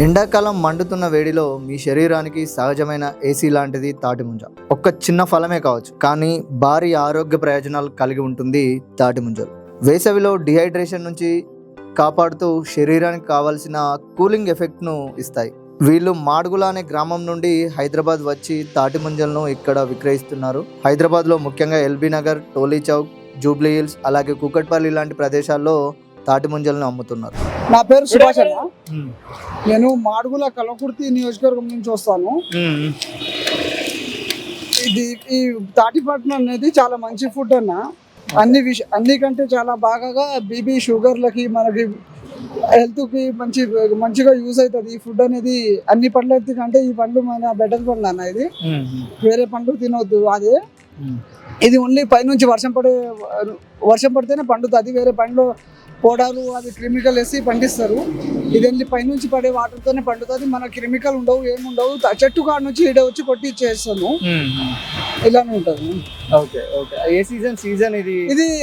ఎండాకాలం మండుతున్న వేడిలో మీ శరీరానికి సహజమైన ఏసీ లాంటిది తాటిముంజ. ఒక్క చిన్న ఫలమే కావచ్చు, కానీ భారీ ఆరోగ్య ప్రయోజనాలు కలిగి ఉంటుంది తాటిముంజలు. వేసవిలో డిహైడ్రేషన్ నుంచి కాపాడుతూ శరీరానికి కావాల్సిన కూలింగ్ ఎఫెక్ట్ను ఇస్తాయి. వీళ్ళు మాడుగుల అనే గ్రామం నుండి హైదరాబాద్ వచ్చి తాటిముంజలను ఇక్కడ విక్రయిస్తున్నారు. హైదరాబాద్లో ముఖ్యంగా ఎల్బీ నగర్, టోలీ చౌక్, జూబ్లీ హిల్స్, అలాగే కూకట్పల్లి లాంటి ప్రదేశాల్లో తాటిముంజలను అమ్ముతున్నారు. నా పేరు సుభాష్ అన్న. నేను మాడుగుల కలకుర్తి నియోజకవర్గం నుంచి వస్తాను. ఈ తాటిపట్నం అనేది చాలా మంచి ఫుడ్ అన్న. అన్నికంటే చాలా బాగా బీపీ షుగర్లకి మనకి హెల్త్కి మంచిగా యూజ్ అవుతుంది ఈ ఫుడ్ అనేది. అన్ని పండ్ల కంటే ఈ పండ్లు మన బెటర్ పండ్లు అన్న. ఇది వేరే పండ్లు తినవద్దు. అదే ఇది ఓన్లీ పైనుంచి వర్షం పడితేనే పండుతుంది. వేరే పండ్లు పౌడర్లు అది కెమికల్ వేసి పండిస్తారు. ఇది వెళ్ళి పైనుంచి పడే వాటర్తోనే పండుతుంది. మన కెమికల్ ఉండవు, ఏముండవు. చెట్టు కాడ నుంచి ఈడ వచ్చి కొట్టి ఇచ్చేస్తాను. ఇలానే ఉంటుంది. ఏ సీజన్ ఇది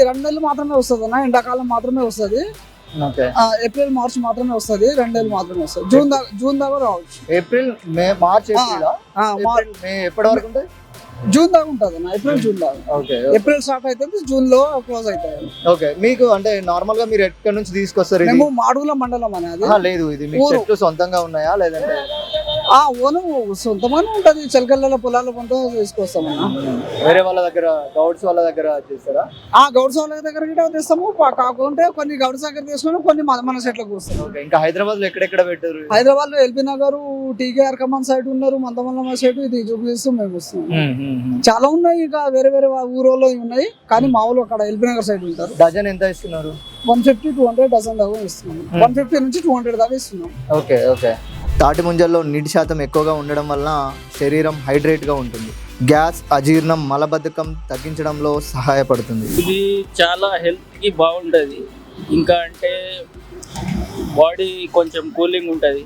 2 నెలలు మాత్రమే వస్తుంది అన్న. ఎండాకాలం మాత్రమే వస్తుంది. ఏప్రిల్ మార్చ్ మాత్రమే వస్తుంది. 2 నెలలు మాత్రమే వస్తుంది. జూన్ దాకా రావచ్చు. ఏప్రిల్ మే మార్చ్ మే ఎప్పటి వరకు ఉంటుంది? జూన్ దాకా ఉంటుంది అన్న. జూన్ దాకా. ఏప్రిల్ స్టార్ట్ అవుతుంది, జూన్ లో క్లోజ్ అవుతుంది. ఓకే, మీకు అంటే నార్మల్ గా మీరు ఎక్కడి నుంచి తీసుకొస్తారు? మేము మాడుగుల మండలం అనేది. లేదు, ఇది మీకు చెట్లు సొంతంగా ఉన్నాయా లేదంటే? ఓను సొంతగానే ఉంటది. చిలకల్ల పొలాల పంట తీసుకొస్తామన్నా. వేరే వాళ్ళ దగ్గర, గౌడ్స్ వాళ్ళ దగ్గర చేస్తారా? గౌడ్స్ వాళ్ళ దగ్గర కూడా తెస్తాము. కాకుంటే కొన్ని గౌడ్స్ దగ్గర తీసుకుని కొన్ని మన చెట్లకు వస్తాం. ఇంకా హైదరాబాద్ లో ఎక్కడెక్కడ పెట్టారు? హైదరాబాద్ లో ఎల్బీ నగర్, టీకేఆర్ కమాన్ సైడ్ ఉన్నారు, మందమల్ల సైడ్, ఇది జూబ్లీస్ మేము వస్తున్నాం. చాలా ఉన్నాయి. ఇంకా వేరే వేరే ఊరోళ్ళు ఉన్నాయి, కానీ మా ఊళ్ళో అక్కడ ఎల్బీ నగర్ సైడ్ ఉంటారు. డజన్ ఎంత ఇస్తున్నారు? 150-200 డజన్ దాకా ఇస్తున్నాం. 150 నుంచి 200 దాకా ఇస్తున్నాం. ఓకే. తాటి ముంజల్లో నీటి శాతం ఎక్కువగా ఉండడం వలన శరీరం హైడ్రేట్గా ఉంటుంది. గ్యాస్, అజీర్ణం, మలబద్ధకం తగ్గించడంలో సహాయపడుతుంది. ఇది చాలా హెల్త్కి బాగుంటుంది. ఇంకా అంటే బాడీ కొంచెం కూలింగ్ ఉంటుంది.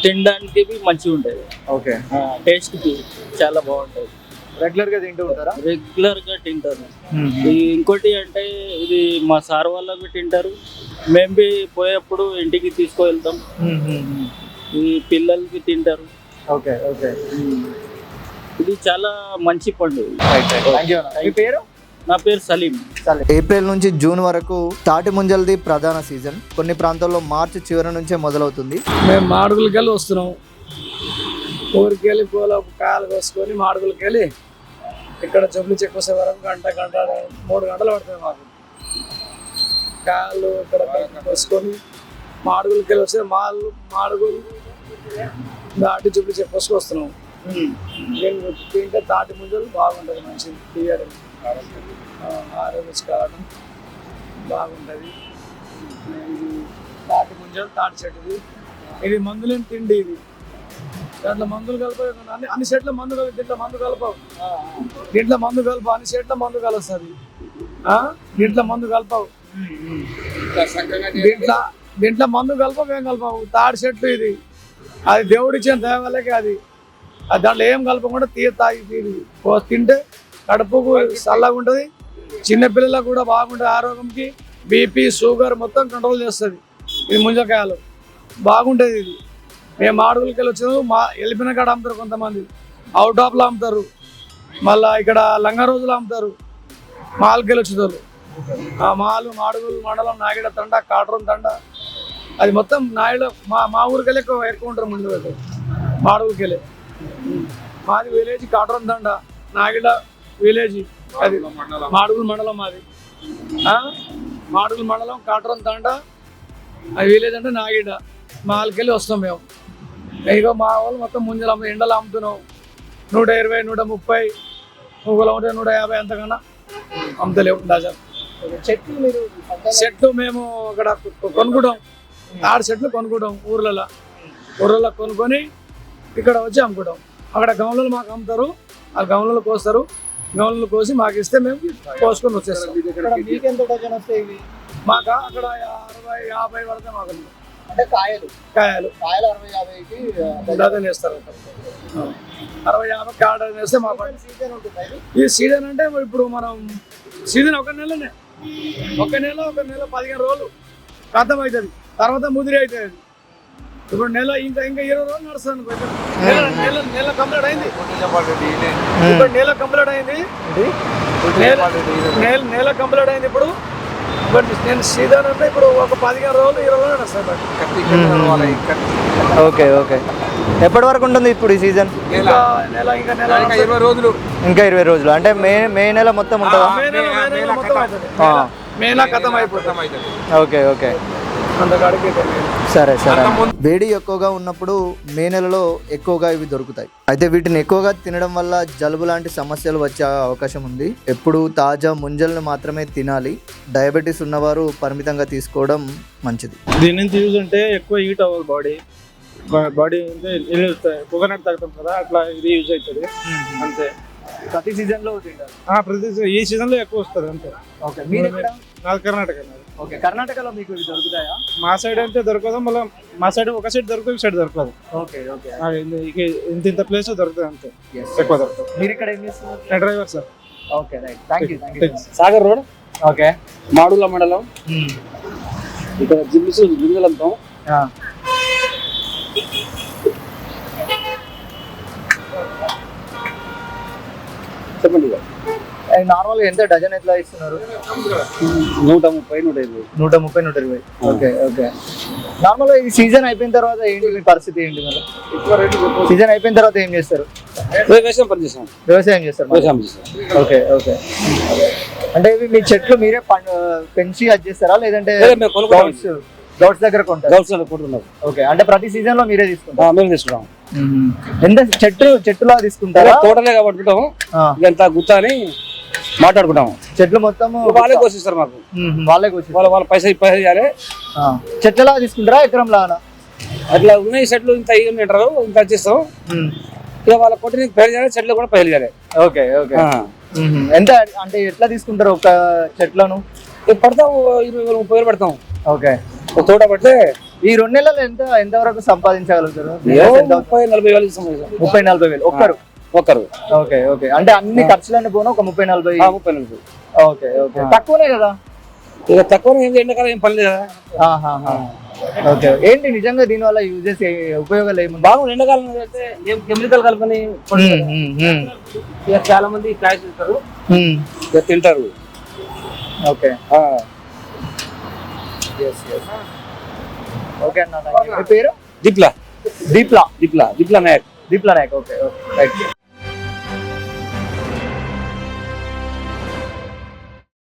తినడానికి మంచిగా ఉంటుంది. ఓకే, టేస్ట్కి చాలా బాగుంటుంది. రెగ్యులర్గా తింటూ ఉంటారా? రెగ్యులర్గా తింటారు. ఇంకోటి అంటే ఇది మా సార్ వాళ్ళకి తింటారు. మేము బి పోయేప్పుడు ఇంటికి తీసుకువెళ్తాం. ఈ పిల్లలకి తింటారు. ఓకే. ఇది చాలా మంచి పండు. మీ పేరు? నా పేరు సలీం. ఏప్రిల్ నుంచి జూన్ వరకు తాటి ముంజలది ప్రధాన సీజన్. కొన్ని ప్రాంతాల్లో మార్చి చివరి నుంచే మొదలవుతుంది. మేము మాడుగులకి వెళ్ళి వస్తున్నాం. ఊరికి వెళ్ళి పూల కాయలు కోసుకొని మాడుగులకి వెళ్ళి ఇక్కడ జబ్బులు చెక్కొసే వరకు గంట 3 గంటలు పడుతుంది మాకు. కాయలు ఇక్కడ కోసుకొని మాడుగులకి వెళ్ళి వస్తే మాడుగులు దాటి జబ్బులు చెక్కొసుకొస్తున్నాం. తింటే తాటి ముంజలు బాగుంటుంది. మంచిది తీయడం, ఆరోగ్యం బాగుంటుంది. తాటి ముంజలు, తాటి చెట్టుది. ఇది మందులేని తిండి. ఇది దాంట్లో మందులు కలిపి అన్ని చెట్ల మందు కలిపి దీంట్లో మందు కలపవు. అన్ని చెట్ల మందు కలుస్తుంది. దీంట్లో మందు కలపవు. దీంట్లో మందు కలపవు, ఏం కలపవు. తాడి చెట్లు ఇది. అది దేవుడిచ్చిన దేవాలకే. అది దాంట్లో ఏం కలపకుండా తాగి తింటే కడుపుకు చల్లగా ఉంటుంది. చిన్నపిల్లలకు కూడా బాగుంటుంది. ఆరోగ్యంకి బీపీ, షుగర్ మొత్తం కంట్రోల్ చేస్తుంది. ఇది ముంజకాయలు బాగుంటుంది. ఇది మేము మాడుగులకి వెళ్ళి వచ్చినాము. ఎల్బీ కాడ అమ్ముతారు కొంతమంది, అవుట్ ఆఫ్లో అమ్ముతారు, మళ్ళీ ఇక్కడ లంగా రోజులు అమ్ముతారు. మాల్కి వెళ్ళి వచ్చేవాళ్ళు. మాడుగులు మండలం నాగిడ తండ, కాటరం తండ, అది మొత్తం నాయుడు. మా ఊరికి వెళ్ళి ఎక్కువ ఉంటారు. ముందు అయితే మాడుగులకి వెళ్ళి. మాది విలేజ్ కాటరం తండ, నాగిడ విలేజ్. అది మాడుగుల మండలం. మాది మాడుగుల మండలం, కాటరం తండ. అది విలేజ్ అంటే నాగిడ. మాల్కి వెళ్ళి వస్తాం మేము. ఇక మా వాళ్ళు మొత్తం ముంజలు ఎండలు అమ్ముతున్నాం. 120, 130, పువ్వులు ఉంటే 150, అంతకన్నా అమ్ముతలేవు డజన్. చెట్లు మేము అక్కడ కొనుక్కుంటాం. తాడి చెట్లు కొనుక్కుంటాం. ఊర్లలో కొనుక్కొని ఇక్కడ వచ్చి అమ్ముకుంటాం. అక్కడ గమలలో మాకు అమ్ముతారు. ఆ గమలలో కోస్తారు. గమలలో కోసి మాకు ఇస్తే మేము కోసుకొని వచ్చేస్తాం. మాకు అక్కడ 60-50 పడితే మాకు అంటే కాయలు 60-50కి డజన్ వేస్తారు. 60-50 కాడ వేస్తే మాకు ఈ సీజన్ అంటే ఇప్పుడు మనం సీజన్ ఒక నెల 15 రోజులు ఖతం అవుతుంది. తర్వాత ముదిరి అవుతుంది. ఇప్పుడు నెల ఇంకా 20 రోజులు నడుస్తుంది అనుకో. నెల కంప్లీట్ అయింది. ఇప్పుడు నెల కంప్లీట్ అయింది. నెల కంప్లీట్ అయింది. ఇప్పుడు నేను సీజన్ అంటే ఇప్పుడు ఒక 15 రోజులు 20 రోజులు నడుస్తుంది. Okay okay. ఎప్పటి వరకు ఉంటుంది ఇప్పుడు ఈ సీజన్? ఇంకా 20 రోజులు. ఇంకా 20 రోజులు అంటే మే నెల మొత్తం ఉంటుందా? మే నెల మొత్తం అవుతుంది. మే నెల ఖతం అయిపోతుంది. Okay okay. అంతకాడికి సరే సరే. వేడి ఎక్కువగా ఉన్నప్పుడు మే నెలలో ఎక్కువగా ఇవి దొరుకుతాయి. అయితే వీటిని ఎక్కువగా తినడం వల్ల జలుబు లాంటి సమస్యలు వచ్చే అవకాశం ఉంది. ఎప్పుడు తాజా ముంజలను మాత్రమే తినాలి. డయాబెటీస్ ఉన్నవారు పరిమితంగా తీసుకోవడం మంచిది. దీని నుంచి యూజ్ అంటే ఎక్కువ హీట్ అవ్వదు బాడీ అంటే కోకోనట్ తాగుతాం కదా, అట్లా ఇది యూజ్ అవుతుంది అంతే. ప్రతి సీజన్ లో తింటారు? ప్రతి ఈ సీజన్ లో ఎక్కువ వస్తుంది అంతే. ఓకే. మీరు ఎక్కడ? నాది కర్ణాటక. ఓకే. కర్ణాటకలో మీకు ఇవి దొరుకుతాయా? మా సైడ్ అంటే దొరకదు, మళ్ళీ మా సైడ్ ఒక సైడ్ దొరుకుతుంది, ఈ సైడ్ దొరకదు. Okay okay. ఇంత ప్లేస్ దొరుకుతుంది అంతే, ఎక్కువ దొరుకుతుంది. మీరు ఇక్కడ ఏం చేస్తున్నారు? నేను driver sir. Okay right. Thank you. Sagar road, okay. మాడుల మండలం. ఇక్కడ జిమ్స్ గిరిజలంతం. చెప్పండి. నార్మల్గా ఎంత డజన్ ఎట్లా ఇస్తున్నారు? 130, 120. 120. Okay okay. నార్మల్గా ఈ సీజన్ అయిపోయిన తర్వాత ఏంటి మీ పరిస్థితి ఏంటి? మరి సీజన్ అయిపోయిన తర్వాత ఏం చేస్తారు? వ్యవసాయం పనిచేస్తాం. వ్యవసాయం చేస్తారు. Okay okay. అంటే ఇవి మీ చెట్లు మీరే పెంచి అది చేస్తారా లేదంటే గౌడ్స్ దగ్గర కొంటారు? ఓకే. అంటే ప్రతి సీజన్ లో మీరే తీసుకుంటారు? మేము తీసుకుంటాం. ఎంత చెట్టులా తీసుకుంటారా? తోటలే పట్టుకుంటాం, ఎంత గుత్త అని మాట్లాడుకుంటాం. చెట్లు మొత్తం వాళ్ళే కోసిస్తారు మాకు. వాళ్ళే కోసి వాళ్ళ పైసలు ఇవ్వాలి. చెట్లలా తీసుకుంటారా ఎకరం లాగా? అట్లా ఉన్నాయి చెట్లు, ఇంత ఉంటారు, ఇంత వచ్చేస్తాం. ఇక వాళ్ళ కొట్టి పైరు చేయాలి, చెట్లు కూడా పైరు చేయాలి. Okay okay. ఎంత అంటే ఎట్లా తీసుకుంటారు ఒక చెట్లను? పడతాం 20-30 వేలు పడతాం. ఓకే. ఒక తోట పడితే ఈ 2 నెలల్లో ఎంతవరకు సంపాదించగలుగుతారు? 30-40 వేలు. 30-40 వేలు ఒక్కరు? Okay okay. అంటే అన్ని ఖర్చులన్నీ పోను ఒక 30-40. Okay okay. తక్కువనే కదా? ఇక తక్కువనే. ఎండాకాలం ఏం పని లేదా? ఓకే. ఏంటి నిజంగా దీని వల్ల యూజెస్ ఉపయోగాలు ఏమి? బాగుంది. ఎండాకాలం అయితే ఏం కెమికల్ కలుపుకొని ఇక చాలా మంది కాయ చేస్తారు, ఇక తింటారు. ఓకే ఓకే అన్న. మీ పేరు? దీప్లా దీప్లా నాయక్. దీప్లా నాయక్. Okay right.